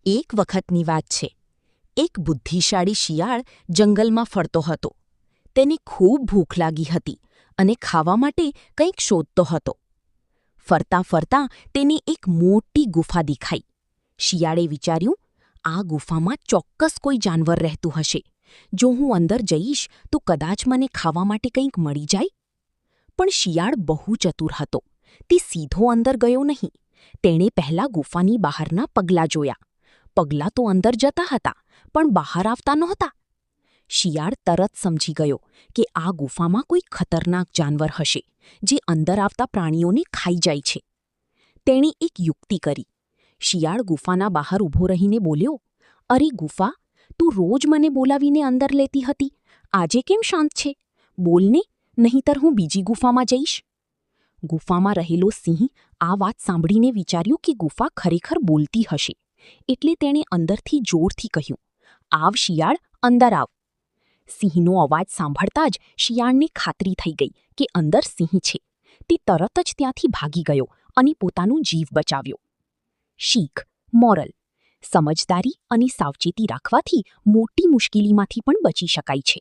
એક વખતની વાત છે. એક બુદ્ધિશાળી શિયાળ જંગલમાં ફરતો હતો. તેને ખૂબ ભૂખ લાગી હતી અને ખાવા માટે કંઈક શોધતો હતો. ફરતાં ફરતાં તેને એક મોટી ગુફા દેખાઈ. શિયાળે વિચાર્યું, આ ગુફામાં ચોક્કસ કોઈ જાનવર રહેતું હશે. જો હું અંદર જઈશ તો કદાચ મને ખાવા માટે કંઈક મળી જાય. પણ શિયાળ બહુ ચતુર હતો. તે સીધો અંદર ગયો નહીં. તેણે પહેલાં ગુફાની બહારના પગલાં જોયા. પગલાં તો અંદર જતા હતા, પણ બહાર આવતા નહોતા. શિયાળ તરત સમજી ગયો કે આ ગુફામાં કોઈ ખતરનાક જાનવર હશે, જે અંદર આવતા પ્રાણીઓને ખાઈ જાય છે. તેણે એક યુક્તિ કરી. શિયાળ ગુફાના બહાર ઊભો રહીને બોલ્યો, અરે ગુફા, તું રોજ મને બોલાવીને અંદર લેતી હતી. આજે કેમ શાંત છે? બોલને, નહીંતર હું બીજી ગુફામાં જઈશ. ગુફામાં રહેલો સિંહ આ વાત સાંભળીને વિચાર્યું કે ગુફા ખરેખર બોલતી હશે. એટલે તેણે અંદરથી જોરથી કહ્યું, આવ શિયાળ, અંદર આવ. સિંહનો અવાજ સાંભળતા જ શિયાળને ખાતરી થઈ ગઈ કે અંદર સિંહ છે. તે તરત જ ત્યાંથી ભાગી ગયો અને પોતાનો જીવ બચાવ્યો. શીખ, મોરલ: સમજદારી અને સાવચેતી રાખવાથી મોટી મુશ્કેલીમાંથી પણ બચી શકાય છે.